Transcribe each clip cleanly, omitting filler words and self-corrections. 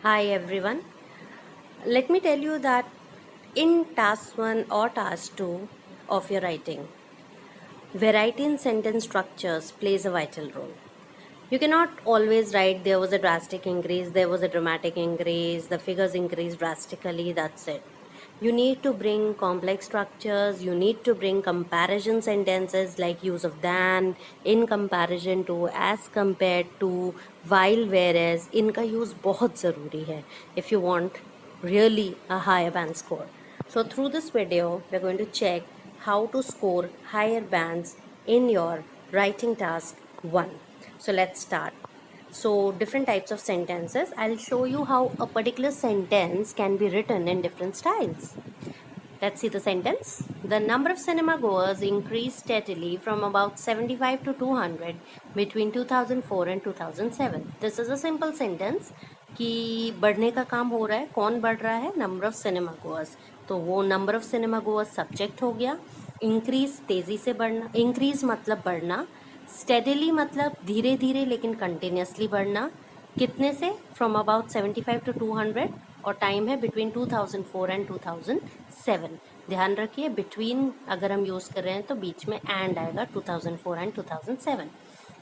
Hi everyone. Let me tell you that in task 1 or task 2 of your writing, variety in sentence structures plays a vital role. You cannot always write there was a drastic increase, there was a dramatic increase, the figures increased drastically, that's it. You need to bring complex structures, you need to bring comparison sentences like use of than, in comparison to, as compared to, while, whereas. इनका use बहुत ज़रूरी है if you want really a higher band score. So through this video, we're going to check how to score higher bands in your writing task 1. So let's start. So different types of sentences. I'll show you how a particular sentence can be written in different styles. Let's see the sentence. The number of cinema goers increased steadily from about 75 to 200 between 2004 and 2007. This is a simple sentence कि बढ़ने का काम हो रहा है. कौन बढ़ रहा है? Number of cinema goers. तो वो number of cinema goers subject हो गया. इंक्रीज तेजी से बढ़ना. इंक्रीज मतलब बढ़ना. स्टेडिली मतलब धीरे धीरे लेकिन कंटिन्यूसली बढ़ना. कितने से? फ्रॉम अबाउट 75 टू 200 और टाइम है बिटवीन 2004 एंड 2007. ध्यान रखिए बिटवीन अगर हम यूज़ कर रहे हैं तो बीच में एंड आएगा 2004 एंड 2007.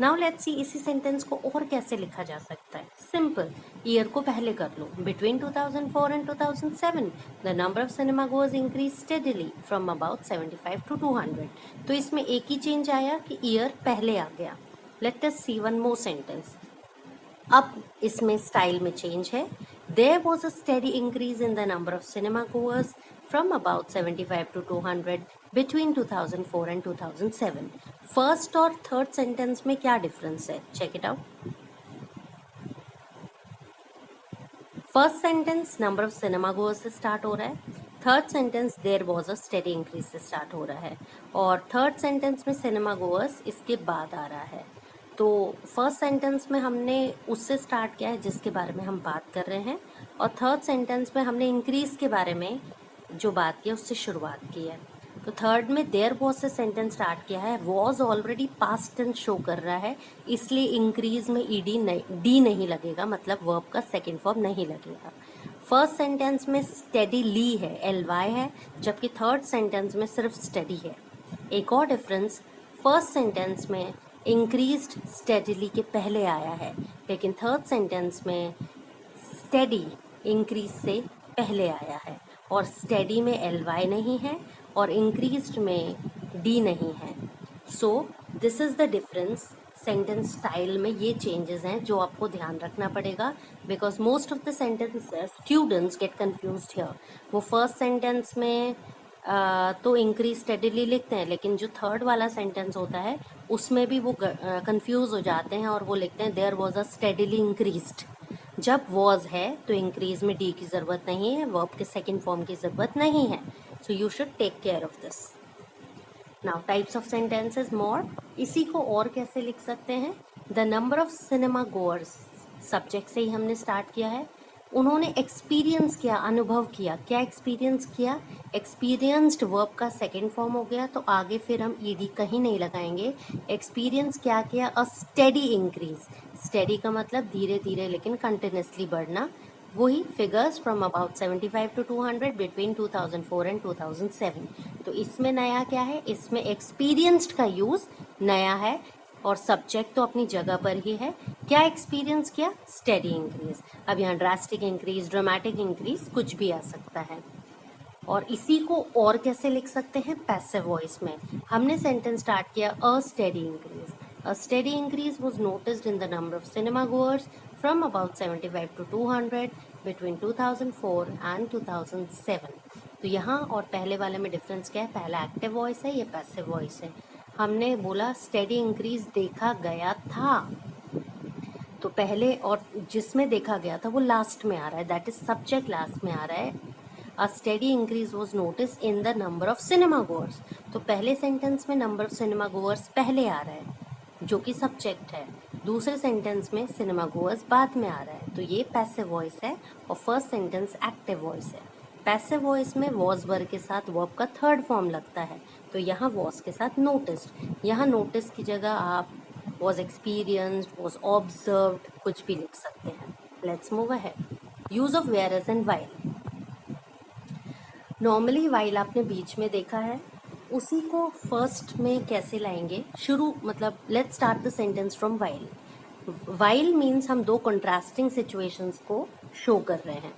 नाउ लेट्स सी इसी सेंटेंस को और कैसे लिखा जा सकता है. सिंपल, ईयर को पहले कर लो. Between 2004 and 2007 the number of cinema goers increase steadily from about 75 to 200. तो इसमें एक ही चेंज आया कि ईयर पहले आ गया. लेट अस सी वन मोर सेंटेंस. अब इसमें स्टाइल में चेंज है. There was a steady increase in the number of cinema goers from about 75 to 200 between 2004 and 2007. First और थर्ड सेंटेंस में क्या डिफरेंस है? Check it out. First sentence number of cinema goers से start हो रहा है. Third sentence there was a steady increase से start हो रहा है. और थर्ड सेंटेंस में सिनेमा गोअर्स इसके बाद आ रहा है. तो फर्स्ट सेंटेंस में हमने उससे स्टार्ट किया है जिसके बारे में हम बात कर रहे हैं, और थर्ड सेंटेंस में हमने इंक्रीज के बारे में जो बात की है उससे शुरुआत की है. तो थर्ड में देयर वॉज से सेंटेंस स्टार्ट किया है. Was already past tense show कर रहा है, इसलिए इंक्रीज में डी नहीं लगेगा, मतलब वर्ब का सेकेंड फॉर्म नहीं लगेगा. फर्स्ट सेंटेंस में स्टेडी ली है, LY है, जबकि थर्ड सेंटेंस में सिर्फ स्टडी है. एक और डिफरेंस, फर्स्ट सेंटेंस में इंक्रीज्ड स्टेडीली के पहले आया है, लेकिन थर्ड सेंटेंस में स्टेडी इंक्रीज से पहले आया है. और स्टेडी में LY नहीं है और इंक्रीज्ड में डी नहीं है. So this is the difference. Sentence style में ये चेंजेस हैं जो आपको ध्यान रखना पड़ेगा, because most of the sentence students gate confused here. वो फर्स्ट सेंटेंस में तो इंक्रीज स्टेडीली लिखते हैं, लेकिन जो थर्ड वाला सेंटेंस होता है उसमें भी वो कंफ्यूज हो जाते हैं और वो लिखते हैं there was a steadily increased. जब वॉज है तो इंक्रीज में डी की ज़रूरत नहीं है, वर्ब के सेकेंड फॉर्म की ज़रूरत नहीं है. So you should take care of this. Now types of sentences more. इसी को और कैसे लिख सकते हैं? The number of cinema goers, subject से ही हमने स्टार्ट किया है. उन्होंने एक्सपीरियंस किया, अनुभव किया. क्या एक्सपीरियंस किया? एक्सपीरियंस्ड वर्ब का सेकेंड फॉर्म हो गया, तो आगे फिर हम ईडी कहीं नहीं लगाएंगे. एक्सपीरियंस क्या किया? A steady increase. स्टेडी का मतलब धीरे धीरे लेकिन कंटिन्यूसली बढ़ना. वही figures from about 75 to 200 between 2004 and 2007. तो इसमें नया क्या है? इसमें एक्सपीरियंस्ड का यूज़ नया है और सब्जेक्ट तो अपनी जगह पर ही है. क्या एक्सपीरियंस किया? Steady increase. अब यहाँ ड्रास्टिक इंक्रीज, ड्रामेटिक इंक्रीज कुछ भी आ सकता है. और इसी को और कैसे लिख सकते हैं? पैसिव वॉइस में हमने सेंटेंस स्टार्ट किया a steady increase. A steady increase was noticed in the number of cinema goers from about 75 to 200 between 2004 and 2007. तो यहाँ और पहले वाले में डिफरेंस क्या है? पहला एक्टिव वॉइस है, ये पैसिव वॉइस है. हमने बोला स्टेडी इंक्रीज देखा गया था, तो पहले और जिसमें देखा गया था वो लास्ट में आ रहा है, दैट इज सब्जेक्ट लास्ट में आ रहा है. अ steady increase was notice in the number of cinema goers. तो पहले सेंटेंस में नंबर ऑफ सिनेमा गोअर्स पहले आ रहा है जो कि सब्जेक्ट है. दूसरे सेंटेंस में सिनेमा गोअर्स बाद में आ रहा है, तो ये पैसिव वॉइस है. और फर्स्ट सेंटेंस एक्टिव वॉइस है. पैसिव वॉइस में वॉज वर्ब के साथ वर्ब का थर्ड फॉर्म लगता है, तो यहाँ वॉज के साथ नोटिस्ड. यहाँ नोटिस की जगह आप वॉज एक्सपीरियंस्ड, वॉज ऑब्जर्व्ड कुछ भी लिख सकते हैं. Let's move ahead. Use of whereas and while. Normally while आपने बीच में देखा है, उसी को फर्स्ट में कैसे लाएंगे, शुरू मतलब let's start the sentence from while. While means हम दो कंट्रास्टिंग सिचुएशंस को शो कर रहे हैं।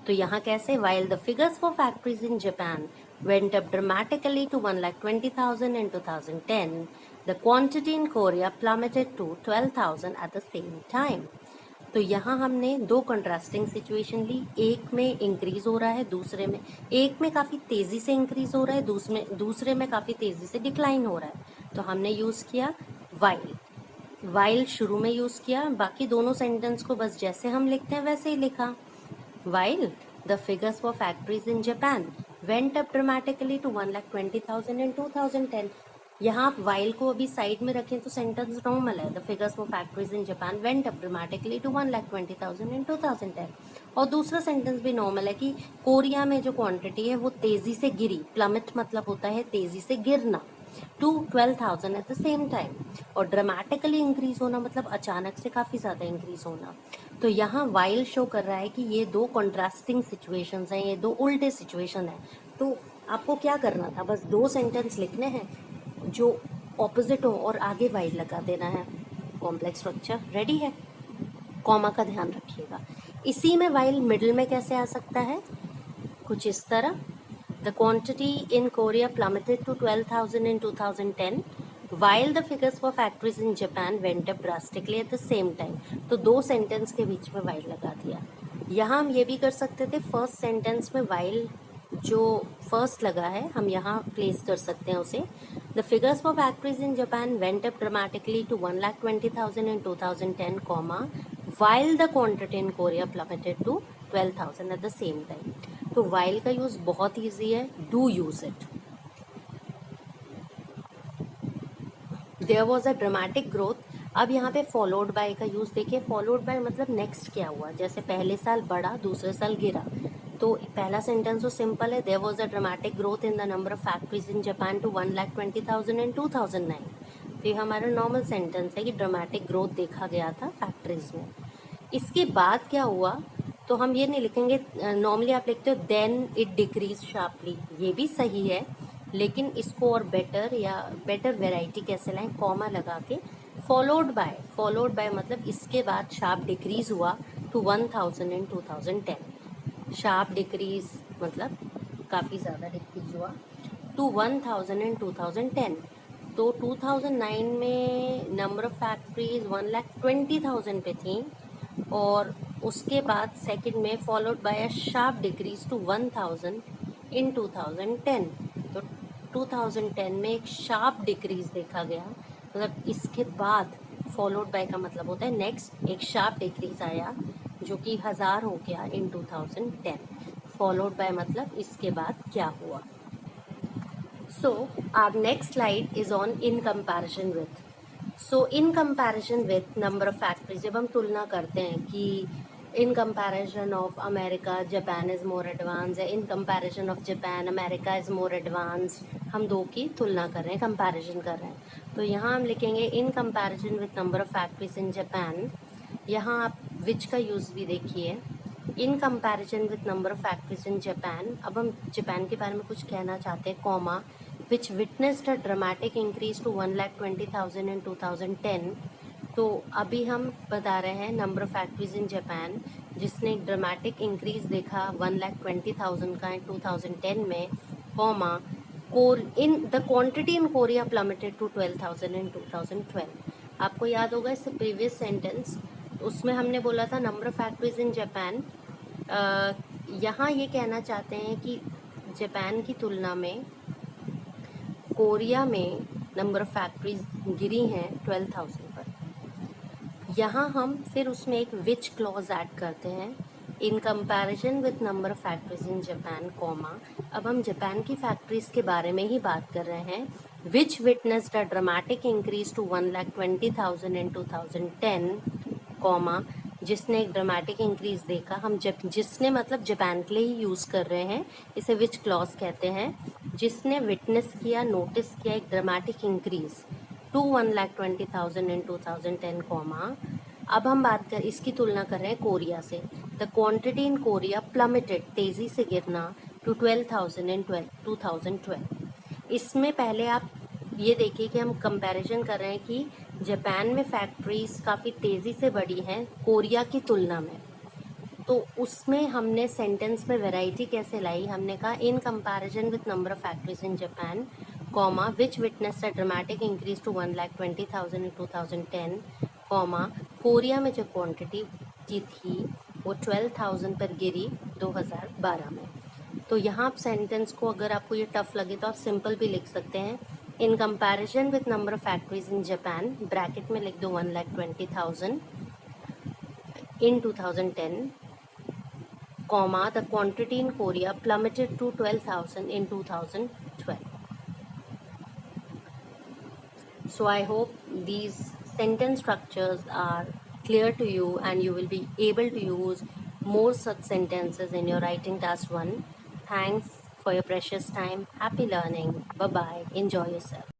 तो यहाँ कैसे, while the figures for factories in Japan went up dramatically to 1,20,000 in 2010, the quantity in Korea plummeted to 12,000 at the same time. तो यहाँ हमने दो कंट्रास्टिंग सिचुएशन ली, एक में इंक्रीज हो रहा है, दूसरे में, एक में काफ़ी तेज़ी से इंक्रीज हो रहा है, दूसरे में काफ़ी तेज़ी से डिक्लाइन हो रहा है। तो हमने यूज़ किया वाइल, वाइल शुरू में यूज़ किया, बाकी दोनों सेंटेंस को बस जैसे हम लिखते हैं वैसे ही लिखा। While the figures for factories in Japan went up dramatically to 1,20,000 in 2010। यहाँ आप वाइल को अभी साइड में रखें तो सेंटेंस नॉर्मल है, the figures for factories in Japan went up dramatically to 1,20,000 in 2010। और दूसरा सेंटेंस भी नॉर्मल है कि कोरिया में जो क्वांटिटी है वो तेजी से गिरी, प्लमिट मतलब होता है तेजी से गिरना, to 12,000 at the same time. और ड्रामेटिकली इंक्रीज होना मतलब अचानक से काफ़ी ज़्यादा इंक्रीज होना। तो यहाँ वाइल शो कर रहा है कि ये दो कंट्रास्टिंग सिचुएशंस हैं, ये दो उल्टे सिचुएशन हैं। तो आपको क्या करना था, बस दो सेंटेंस लिखने हैं जो ऑपोजिट हो और आगे वाइल लगा देना है। कॉम्प्लेक्स स्ट्रक्चर रेडी है। कॉमा का ध्यान रखिएगा। इसी में वाइल मिडिल में कैसे आ सकता है, कुछ इस तरह, The quantity in Korea plummeted to 12,000 in 2010, while the figures for factories in Japan went up drastically at the same time. तो दो सेंटेंस के बीच में वाइल लगा दिया। यहाँ हम ये भी कर सकते थे, फर्स्ट सेंटेंस में वाइल जो फर्स्ट लगा है हम यहाँ प्लेस कर सकते हैं उसे, the figures for factories in Japan went up dramatically to 1,20,000 in 2010, while the quantity in Korea plummeted to 12,000 at the same time. तो while का यूज बहुत ईजी है, do use it. There was a dramatic growth. अब यहाँ पे followed by का use देखिए, followed by मतलब नेक्स्ट क्या हुआ, जैसे पहले साल बढ़ा दूसरे साल गिरा। तो पहला सेंटेंस तो सिंपल है, there was a dramatic growth in the number of factories in Japan to 1,20,000 in 2009। तो ये हमारा नॉर्मल सेंटेंस है कि ड्रामेटिक ग्रोथ देखा गया था फैक्ट्रीज में। इसके बाद क्या हुआ, तो हम ये नहीं लिखेंगे, नॉर्मली आप लिखते हो देन इट डिक्रीज शार्पली, ये भी सही है, लेकिन इसको और बेटर वेराइटी कैसे लाएं, कॉमा लगा के फॉलोड बाय मतलब इसके बाद शार्प डिक्रीज हुआ टू 1,000 in 2010। शार्प डिक्रीज मतलब काफ़ी ज़्यादा डिक्रीज हुआ टू 1,000 in 2010। तो 2009 में नंबर ऑफ फैक्ट्रीज 1,20,000 पे थी, और उसके बाद सेकंड में followed by a sharp decrease to 1,000 in 2010। तो 2010 में एक शार्प डिक्रीज देखा गया, मतलब इसके बाद फॉलोड बाय का मतलब होता है नेक्स्ट एक शार्प डिक्रीज आया जो कि 1000 हो गया इन 2010। फॉलोड बाय मतलब इसके बाद क्या हुआ। So our next slide is on in comparison with. So in comparison with number of factories, जब हम तुलना करते हैं कि in comparison of America Japan is more advance, या in comparison of Japan America is more advance, हम दो की तुलना कर रहे हैं, कंपैरिजन कर रहे हैं। तो यहाँ हम लिखेंगे इन comparison with number of factories in Japan. यहाँ आप विच का यूज़ भी देखिए, इन comparison with number of factories in Japan. अब हम जापान के बारे में कुछ कहना चाहते हैं, comma which witnessed a dramatic increase to 1,20,000 in 2010। तो अभी हम बता रहे हैं number of factories in Japan जिसने एक ड्रामेटिक इंक्रीज देखा 1,20,000 का इन 2010 में, comma in the quantity in Korea plummeted to 12,000 in 2012। आपको याद होगा इससे प्रीवियस सेंटेंस, उसमें हमने बोला था number of factories in Japan. यहाँ ये कहना चाहते हैं कि जापान की तुलना में कोरिया में नंबर ऑफ फैक्ट्रीज गिरी हैं 12,000 पर। यहाँ हम फिर उसमें एक विच क्लॉज ऐड करते हैं, इन comparison with number of factories in Japan, comma अब हम जापान की फैक्ट्रीज के बारे में ही बात कर रहे हैं, which witnessed a dramatic increase to 1,20,000 in 2010, comma जिसने एक ड्रामेटिक इंक्रीज देखा, हम जिसने मतलब जापान के लिए ही यूज़ कर रहे हैं, इसे विच क्लॉज कहते हैं, जिसने विटनेस किया, नोटिस किया एक dramatic increase to 1,20,000 in 2010, comma अब हम बात कर इसकी तुलना कर रहे हैं कोरिया से। द क्वांटिटी इन कोरिया प्लमेटेड, तेजी से गिरना, टू 12,000 इन 2012। इसमें पहले आप ये देखिए कि हम कंपैरिजन कर रहे हैं कि जापान में फैक्ट्रीज काफ़ी तेज़ी से बढ़ी हैं कोरिया की तुलना में। तो उसमें हमने सेंटेंस में वैरायटी कैसे लाई, हमने कहा in comparison with number of factories in Japan, comma which witnessed a dramatic increase to 1,20,000 in 2010, comma Korea में जो क्वांटिटी की थी वो 12,000 पर गिरी 2012 में। तो यहाँ आप सेंटेंस को, अगर आपको ये टफ लगे तो आप सिंपल भी लिख सकते हैं, इन comparison with number of factories in Japan, bracket में लिख दो 1,20,000 in 2010, comma the quantity in Korea plummeted to 12,000 in 2012. So I hope these sentence structures are clear to you and you will be able to use more such sentences in your writing task 1. Thanks for your precious time. Happy learning. Bye bye. Enjoy yourself.